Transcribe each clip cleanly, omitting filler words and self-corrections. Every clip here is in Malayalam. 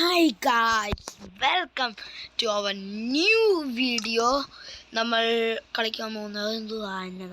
Hi guys, welcome to our new video. നമ്മൾ കളിക്കാൻ പോകുന്നത് എന്തുവാണ്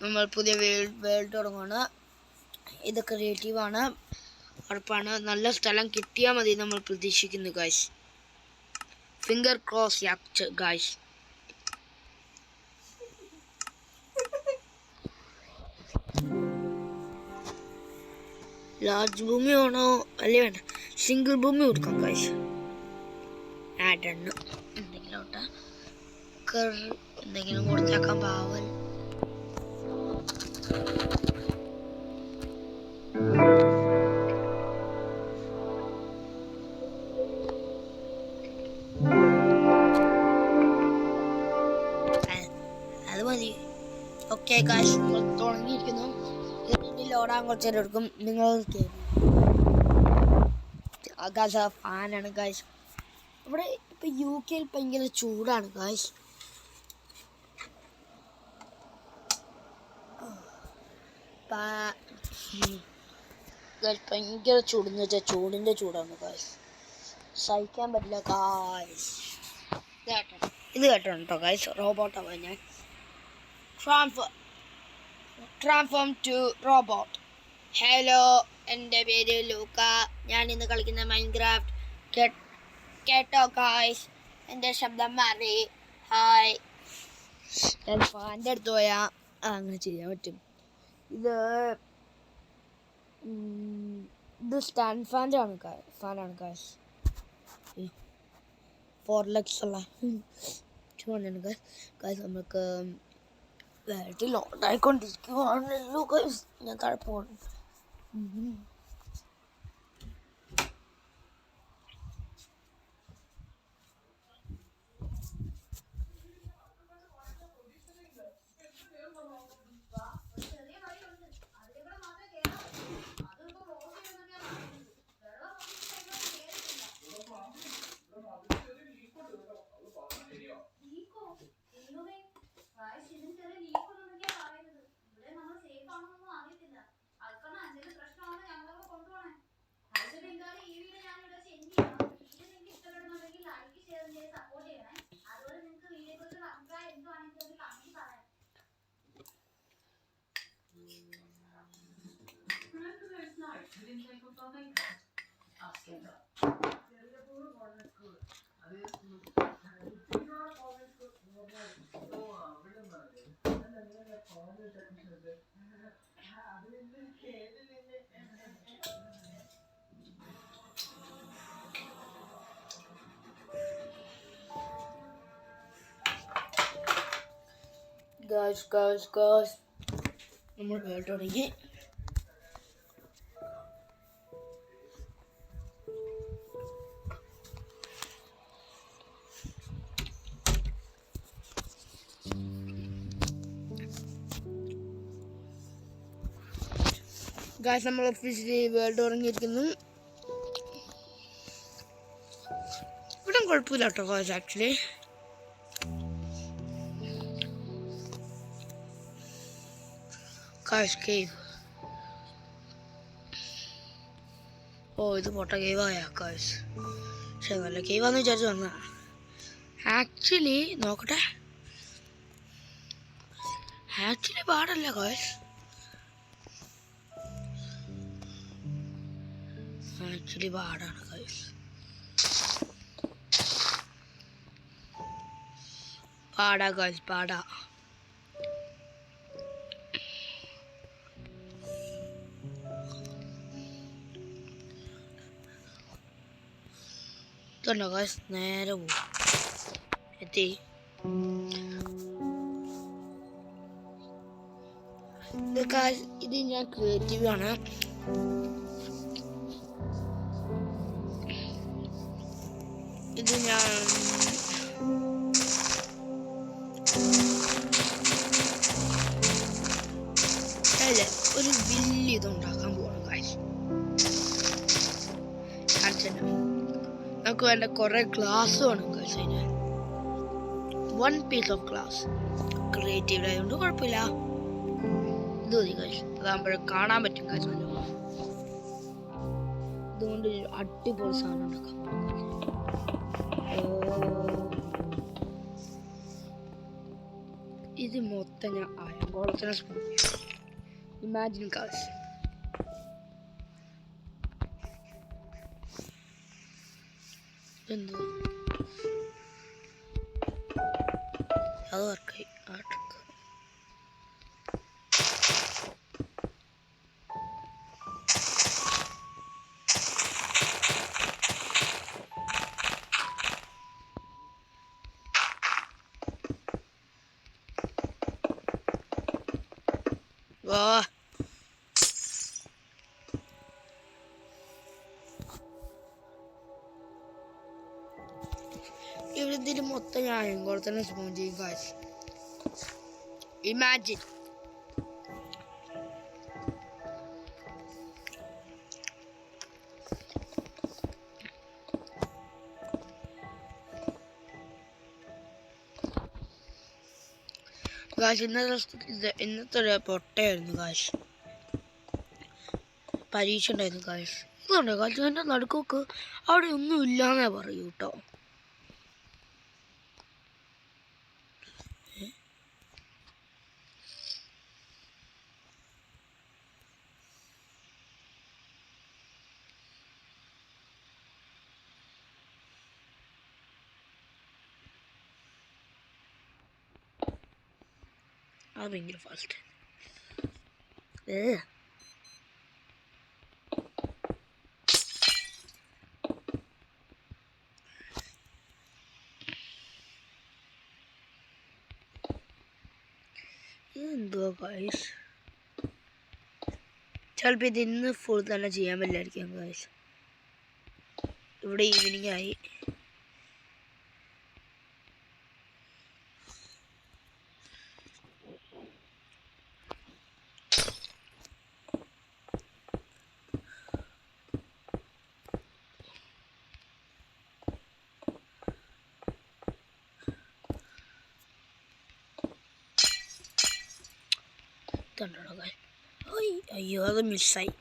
നമ്മൾ പുതിയ വേൾഡ് തുടങ്ങുകയാണ്. ഇത് ക്രിയേറ്റീവാണ്, ഉറപ്പാണ്. നല്ല സ്ഥലം കിട്ടിയാൽ മതി നമ്മൾ പ്രതീക്ഷിക്കുന്നു guys. Finger cross യാക്ട് guys. Large ഭൂമി വേണോ അല്ലേ വേണ്ട? സിംഗിൾ ഭൂമി കൊടുക്കാം ഗൈസ്. എന്തെങ്കിലും എന്തെങ്കിലും കൊടുത്തേക്കാം. പാവൽ അത് മതി. ഓക്കെ ഗൈസ്, നമ്മൾ തുടങ്ങിയിരിക്കുന്നു. ലോഡാൻ കുറച്ച് നേരം എടുക്കും. നിങ്ങൾ ഫാനാണ് ഗൈസ്. ഇവിടെ ഇപ്പം UK ഭയങ്കര ചൂടാണ് ഗൈസ്. ഭയങ്കര ചൂടെന്ന് വെച്ചാൽ ചൂടിൻ്റെ ചൂടാണ് ഗൈസ്. സഹിക്കാൻ പറ്റില്ല ഗൈസ്. ഇത് കേട്ടോ കേട്ടോ ഗൈസ്. റോബോട്ടാണ് ഞാൻ. Transform to robot. ഹലോ, എൻ്റെ പേര് ലൂക്ക. ഞാൻ ഇന്ന് കളിക്കുന്ന മൈൻക്രാഫ്റ്റ് കേട്ടോ ഗായ്സ്. എൻ്റെ ശബ്ദം മാറി. ഹായ്. ഞാൻ ഫാൻ്റെ അടുത്ത് പോയാൽ അങ്ങനെ ചെയ്യാൻ പറ്റും. ഇത് സ്റ്റാൻഡ് ഫാനാണ് ഗായ്സ്. 4 legs ഉള്ള ചൂടാണ് ഗായ്സ്. നമുക്ക് വേൾഡ് ലോഡായിക്കൊണ്ടിരിക്കുവാണല്ലോ ഗൈസ്. ഞാൻ താഴെ പോകണം. ഗായ്സ് നമ്മൾ വേൾഡ് തുടങ്ങി. ഗായ്സ്, നമ്മൾ ഒഫീഷ്യലി വേൾഡ് തുടങ്ങിയിരിക്കുന്നു. ഇവിടെ കുഴപ്പമില്ല കേട്ടോ ഗായ്സ്. Actually cave. ഇത് പൊട്ട കേവായ ഗായ്സ്. പക്ഷെ വല്ല കേവാന്ന് വിചാരിച്ചു വന്ന. ആക്ച്വലി നോക്കട്ടെ. ആക്ച്വലി പാടല്ല ഗായ്സ്. ആക്ച്വലി പാടാണ് ഗായ്സ്. പാടാ ഗായ്സ്, പാടാ. ഇതുണ്ടോ ഗായ്സ്, നേരെ പോകും. എത്തി. ഇത് ഞാൻ ക്രിയേറ്റീവ് ആണ്. ഇത് ഞാൻ ഒരു വലിയ ഇതുണ്ടാക്കാൻ പോകണം ഗായ്സ്. നമുക്ക് വേണ്ട കുറെ ഗ്ലാസ് വേണം ഗായ്സ്. അതിന് 1 piece of glass. ക്രിയേറ്റീവ് ആയതുകൊണ്ട് കുഴപ്പമില്ല. ഇത് മതി ഗായ്സ്. അതാകുമ്പോഴേ കാണാൻ പറ്റും ഗായ്സ്. ഇതുകൊണ്ട് അടിപൊളി സാധനം ഉണ്ടാക്കാം. ഇത് മൊത്തം ഞാൻ അയങ്കോളത്തിന് സ്പൂൺ. ഇമാജിൻ കാശ് എന്ത് അത് വർക്കായി. ആ ട്രിക്ക് വാ. ഇവിടെ മൊത്തം ഞാൻ അയങ്കോളത്തിന് സ്പൂൺ ചെയ്യും കാശ്. ഇമാജിൻ കാശ്. ഇന്നത്തെ ഒരു പൊട്ടയായിരുന്നു കാശ്. പരീക്ഷ ഉണ്ടായിരുന്നു കാശ്. ഇതുണ്ട് കാശ്, എൻ്റെ നടുക്കൊക്കെ അവിടെ ഒന്നും ഇല്ലാന്നേ പറയൂ കേട്ടോ. അത് ഭയങ്കര ഫാസ്റ്റ്. ഇതെന്തുവാ ഗൈസ്? ചിലപ്പോൾ ഇത് ഇന്ന് ഫുൾ തന്നെ ചെയ്യാൻ പറ്റില്ലായിരിക്കും ഗൈസ്. ഇവിടെ ഈവനിങ് ആയി. അയ്യോ അത് മിസ്സായി.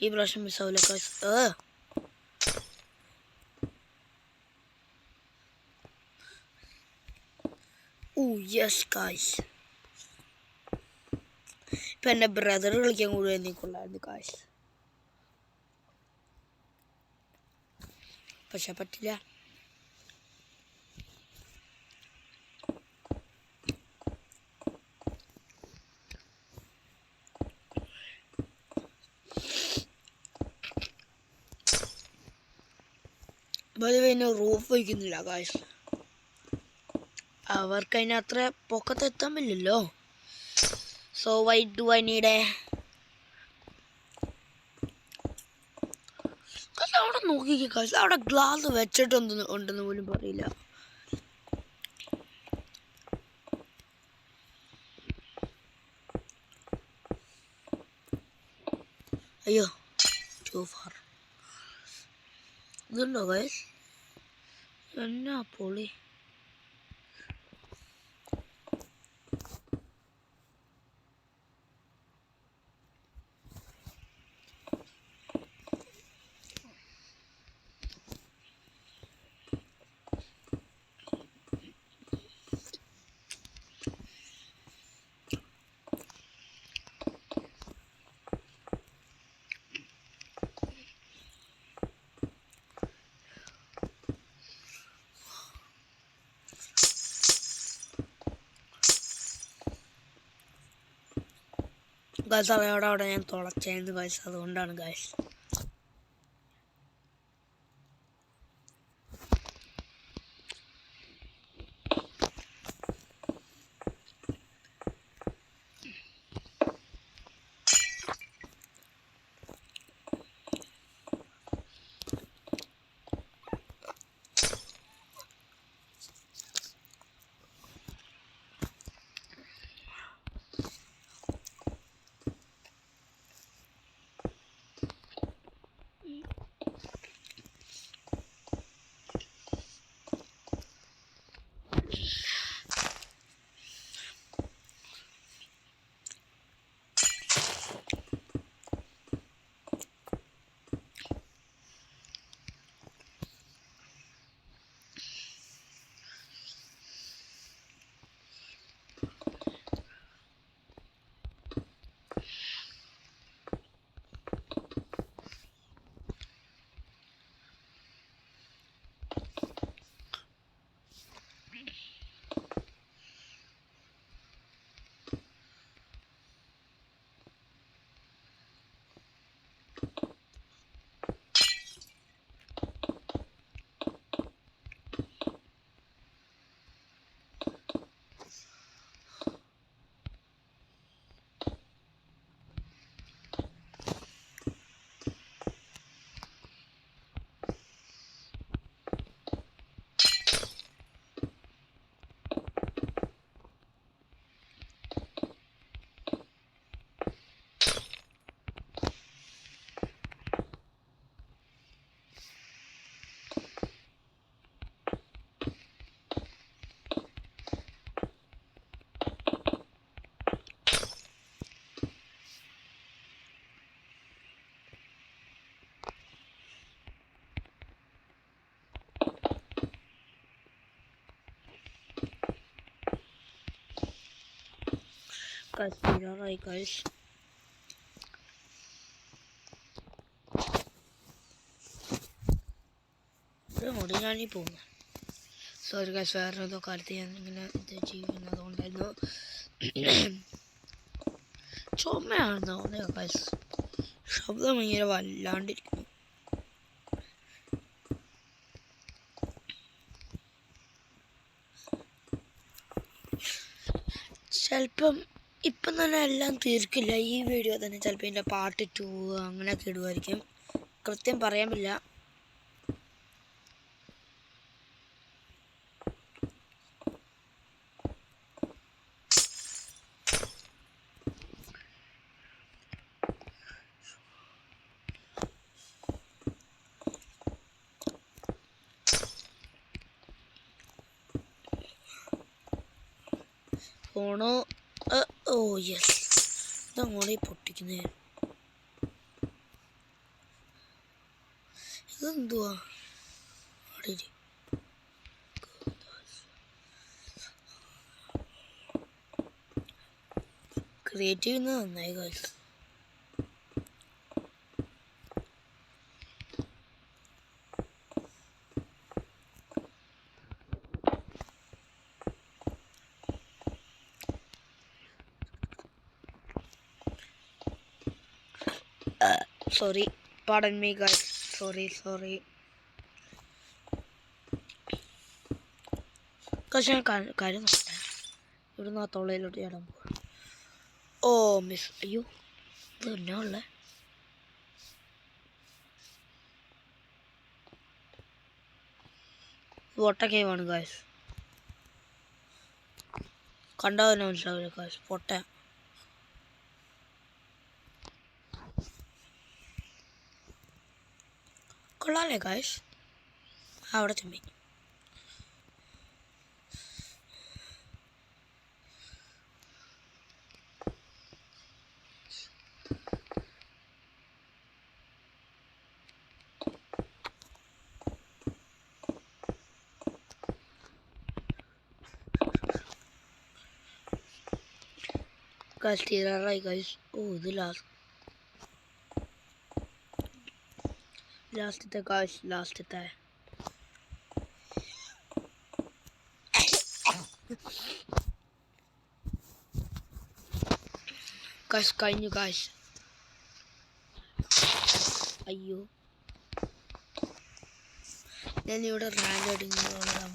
ഈ പ്രാവശ്യം മിസ്സാവില്ല ഗൈസ്. Yes guys. ഇപ്പം എൻ്റെ ബ്രദർ കളിക്കാൻ കൂടി എനിക്കുള്ളായിരുന്നു ഗൈസ്. പക്ഷെ പറ്റില്ല. പിന്നെ റൂഫ് വയ്ക്കുന്നില്ല ഗൈസ്. അവർക്ക് അതിന് അത്ര പൊക്കത്തെത്താൻ പറ്റില്ലല്ലോ. So why do I need അവിടെ നോക്കിക്കേ ഗൈസ്. അവിടെ ഗ്ലാസ് വെച്ചിട്ടുണ്ടെന്ന് പോലും പറയില്ല. അയ്യോ ടു ഫാർ. ഇതുണ്ടോ ഗൈസ്? എന്നാ പൊളി. ഗൈസ് അവിടെ ഞാൻ തുളച്ചായിരുന്നു ഗൈസ്. അതുകൊണ്ടാണ് ഗൈസ്. Guys, തീരാറായി guys. ഇങ്ങോട്ട് ഞാനീ പോകുന്നു. സോറി guys, വേറെ ഏതോ കാര്യത്തിൽ ഞാൻ ഇങ്ങനെ ഇത് ചെയ്യുന്നതുകൊണ്ടായിരുന്നു. ചുമയാണെന്ന് തോന്നുന്നു guys. ശബ്ദം ഭയങ്കര വല്ലാണ്ടിരിക്കുന്നു. ചിലപ്പം ഇപ്പം തന്നെ എല്ലാം തീർക്കില്ല. ഈ വീഡിയോ തന്നെ ചിലപ്പോൾ ഇതിൻ്റെ പാർട്ട് 2 അങ്ങനെയൊക്കെ ഇടുമായിരിക്കും. കൃത്യം പറയാൻ പറ്റില്ല. ഫോണോ ഓ യെസ്, ഇതങ്ങോട്ടേ പൊട്ടിക്കുന്നേ. ഇതെന്തുവാ ക്രിയേറ്റ് ചെയ്യുന്നത് നന്നായി guys. Sorry, pardon me guys. Sorry. പക്ഷേ കാര്യം നോക്കട്ടെ. ഇവിടുന്ന് ആ തൊള്ളയിലോട്ട് ചാടാൻ പോവാ. ഓ മിസ്, അയ്യോ ഇത് എന്നാ ഉള്ളേ? വോട്ട കേവാണ് ഗായ്സ്. കണ്ടാൽ തന്നെ മനസ്സിലാവില്ല ഗായ്സ്, പൊട്ട. കൊള്ളാല്ലേ ഗായ്സ്? അവിടെ ചെമ്മി. guys, തീരാറായി guys. ഓ ഇത് ലാസ്റ്റത്തെ guys, ലാസ്റ്റത്തെ. guys കഴിഞ്ഞു guys. അയ്യോ ഞാനിവിടെ റാങ്ക് അടിക്കുന്നതാണ്.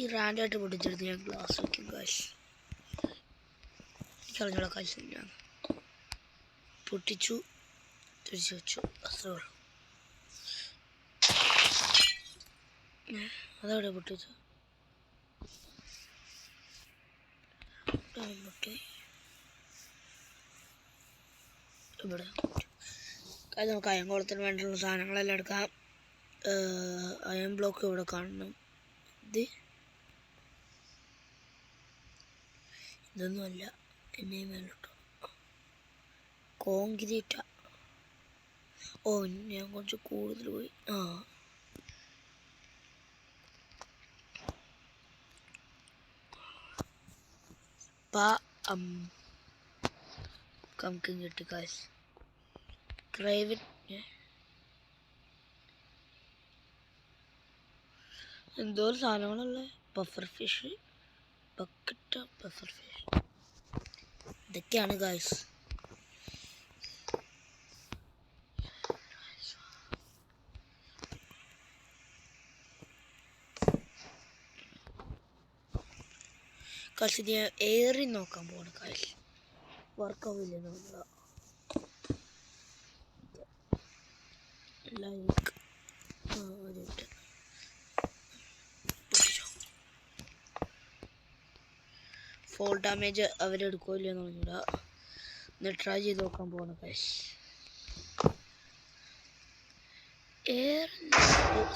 ഈ റാൻഡായിട്ട് പൊട്ടിച്ചെടുത്ത് ഞാൻ ഗ്ലാസ് വയ്ക്കും ഗായ്സ്. എനിക്കറിഞ്ഞോളാം ഗായ്സ്. ഞാൻ പൊട്ടിച്ചു, തിരിച്ചു വെച്ചു, അത്രേ ഉള്ളൂ. അതവിടെ പൊട്ടിച്ചു. ഇവിടെ നമുക്ക് അയൻകുളത്തിന് വേണ്ടിയുള്ള സാധനങ്ങളെല്ലാം എടുക്കാം. അയൺ ബ്ലോക്ക് ഇവിടെ കാണണം. ഇതൊന്നുമല്ല, എന്നെയും വേണ്ടിട്ടോ കോൺക്രീറ്റാ. ഓ ഞാൻ കുറച്ച് കൂടുതൽ പോയി. കമ്പിങ് കിട്ടി ഗായ്സ്. പ്രൈവറ്റ് എന്തോ സാധനങ്ങളല്ലേ. Puffer fish, bucket, puffer fish, ഇതൊക്കെയാണ് ഗായ്സ്. കാശ് ഞാൻ ഏറി നോക്കാൻ പോവാണ് കാശ്. വർക്കാവില്ല നമ്മൾ ലൈക്ക് ഫോൾ ഡാമേജ് അവരെടുക്കില്ലെന്ന് പറഞ്ഞിടാ. ഒന്ന് ട്രൈ ചെയ്ത് നോക്കാൻ പോവാണ് കാശ്.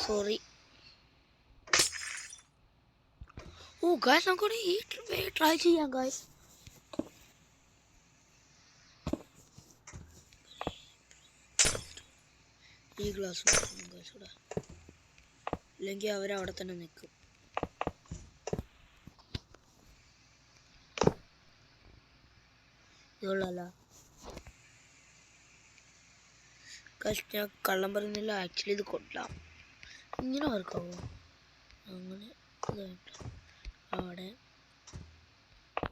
സോറി. ഓ ഗായ്സ് നമുക്ക് ഈ ട്രൈ ചെയ്യാം ഗായ്സ്. ഈ ഗ്ലാസ് ഇവിടെ, ഇല്ലെങ്കിൽ അവരവിടെ തന്നെ നിൽക്കും. ഇതുള്ളല്ല ഞാൻ കള്ളം പറയുന്നില്ല, ആക്ച്വലി ഇത് കൊള്ളാം. ഇങ്ങനെ വർക്കാവോ? അങ്ങനെ ഇതായിട്ട് അവിടെ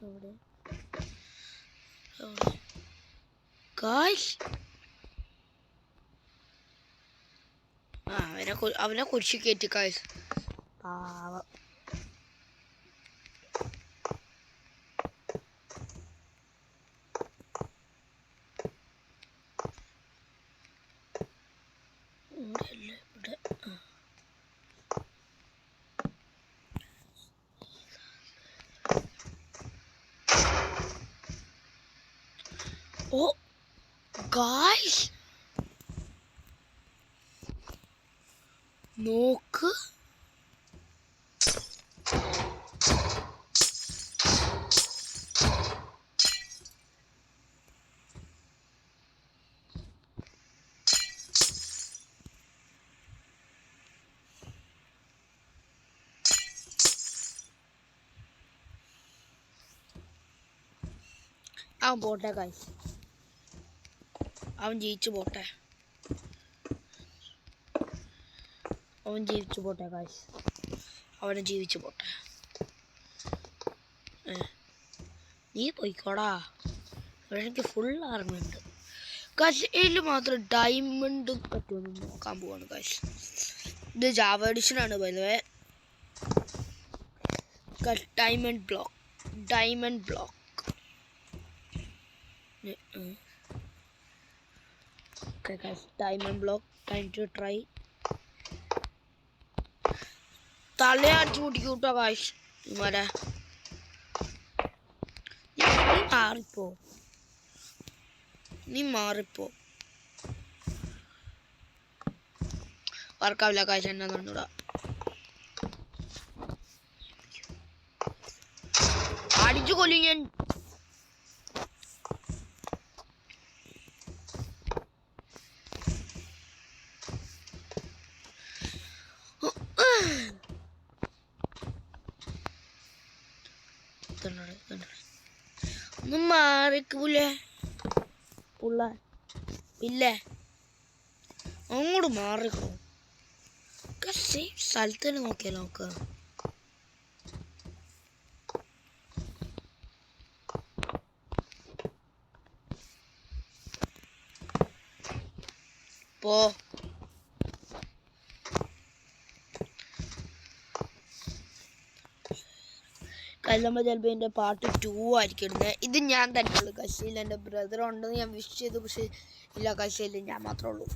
അവിടെ അവിടെ ഗായ്സ്, അവനെ കുരിശി കയറ്റി ഗായ്സ്. പാവം. Oh, guys, നോക്ക്. അവൻ പോട്ടെ ഗായ്സ്, അവൻ ജയിച്ചു പോട്ടെ, അവൻ ജീവിച്ചു പോട്ടെ ഗായ്സ്, അവനെ ജീവിച്ചു പോട്ടെ. നീ പോയിക്കോടാ, ഇവിടെ എനിക്ക് ഫുൾ ആർമയുണ്ട് ഗായ്സ്. ഇതിൽ മാത്രം ഡയമണ്ട് പറ്റുമെന്ന് നോക്കാൻ പോവാണ് ഗായ്സ്. ഇത് ജാവ എഡിഷനാണ് by the way. Diamond block, diamond block. Okay guys, diamond block, time to try. തല അടിച്ചു പൊട്ടിക്കൂട്ടോ ഗായ്സ്. ഇവരെ നീ മാറിപ്പോ വർക്കാവില്ല ഗായ്സ്, എന്നെ കണ്ടൂടാ. അടിച്ചു കൊല്ലു ഞാൻ. ഒന്ന് മാറിക്കൂലേ പുള്ള ഇല്ലേ, അങ്ങോട്ട് മാറിക്കോ. സെയിം സ്ഥലത്ത് തന്നെ നോക്കിയാലോ നമുക്ക്. പോ നമ്മൾ ചിലപ്പോൾ എൻ്റെ പാർട്ട് 2 ആയിരിക്കും ഇടുന്നത്. ഇത് ഞാൻ തന്നെയുള്ളൂ കശിയിൽ, എൻ്റെ ബ്രദർ ഉണ്ടെന്ന് ഞാൻ വിഷ് ചെയ്തു, പക്ഷേ ഇല്ല കശിയിൽ ഞാൻ മാത്രമേ ഉള്ളൂ.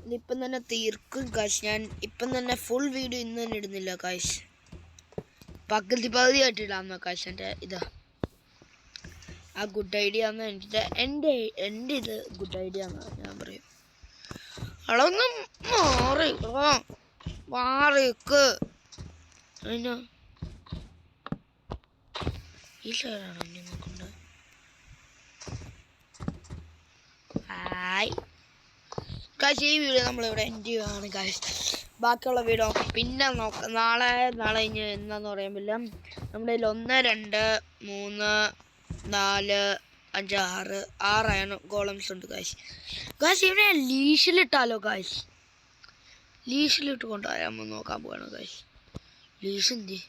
ഇതിപ്പം തന്നെ തീർക്കും കാശ്. ഞാൻ ഇപ്പം തന്നെ ഫുൾ വീഡിയോ ഇന്ന് തന്നെ ഇടുന്നില്ല കാശ്, പകുതി ആയിട്ടിടാമെന്ന കാശ്. എൻ്റെ ഇതാ ആ ഗുഡ് ഐഡിയ എന്ന് എൻ്റെ ഇത് ഗുഡ് ഐഡിയ എന്ന് ഞാൻ പറയും. അളൊന്നും മാറിക്ക് അതിനാ ഈ സൈഡാണ് എന്നെ നോക്കണ്ടത്. ഹായ് കാശ്, ഈ വീഡിയോ നമ്മളിവിടെ എൻഡ് ചെയ്യുകയാണ് കാശ്. ബാക്കിയുള്ള വീഡിയോ പിന്നെ നോക്കാം. നാളെ കഴിഞ്ഞ് എന്താന്ന് പറയുമ്പോൾ നമ്മുടെ കയ്യിൽ 1 2 3 4 5 6 അയൺ ഗോളംസ് ഉണ്ട് കാശ്. ഇവിടെ ലീഷിലിട്ടാലോ കാശ്, ലീഷിലിട്ട് കൊണ്ടുവരാൻ നോക്കാൻ പോവാണ് കാശ്. ലീഷ് എന്തി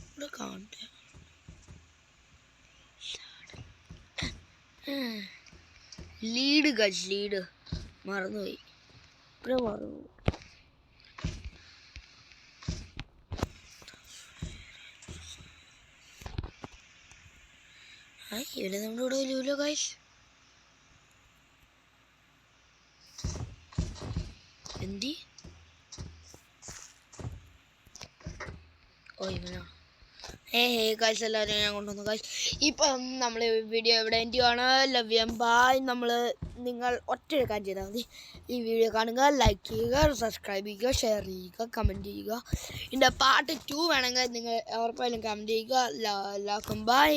ഇവിടെ കാണട്ടെ. ലീഡ് ഗജ്, ലീഡ് മറന്നുപോയി, ഇവിടെ മറന്നു. ഇവിടെ നമ്മുടെ ഇവിടെ ലൂലോ ഗൈസ്. എന്തി ഓ ഇവനാ. ഗൈസ് എല്ലാവരും ഞാൻ കൊണ്ടുവന്നു ഗൈസ്. ഇപ്പം നമ്മൾ വീഡിയോ എവിടെ ആണ് ലവ്യം ബായ്. നിങ്ങൾ ഒറ്റ കാര്യം ചെയ്താൽ മതി. ഈ വീഡിയോ കാണുക, ലൈക്ക് ചെയ്യുക, സബ്സ്ക്രൈബ് ചെയ്യുക, ഷെയർ ചെയ്യുക, കമൻറ്റ് ചെയ്യുക. ഇതിൻ്റെ പാർട്ട് 2 വേണമെങ്കിൽ നിങ്ങൾ ഉറപ്പായാലും കമൻറ്റ് ചെയ്യുക. എല്ലാവർക്കും ബൈ.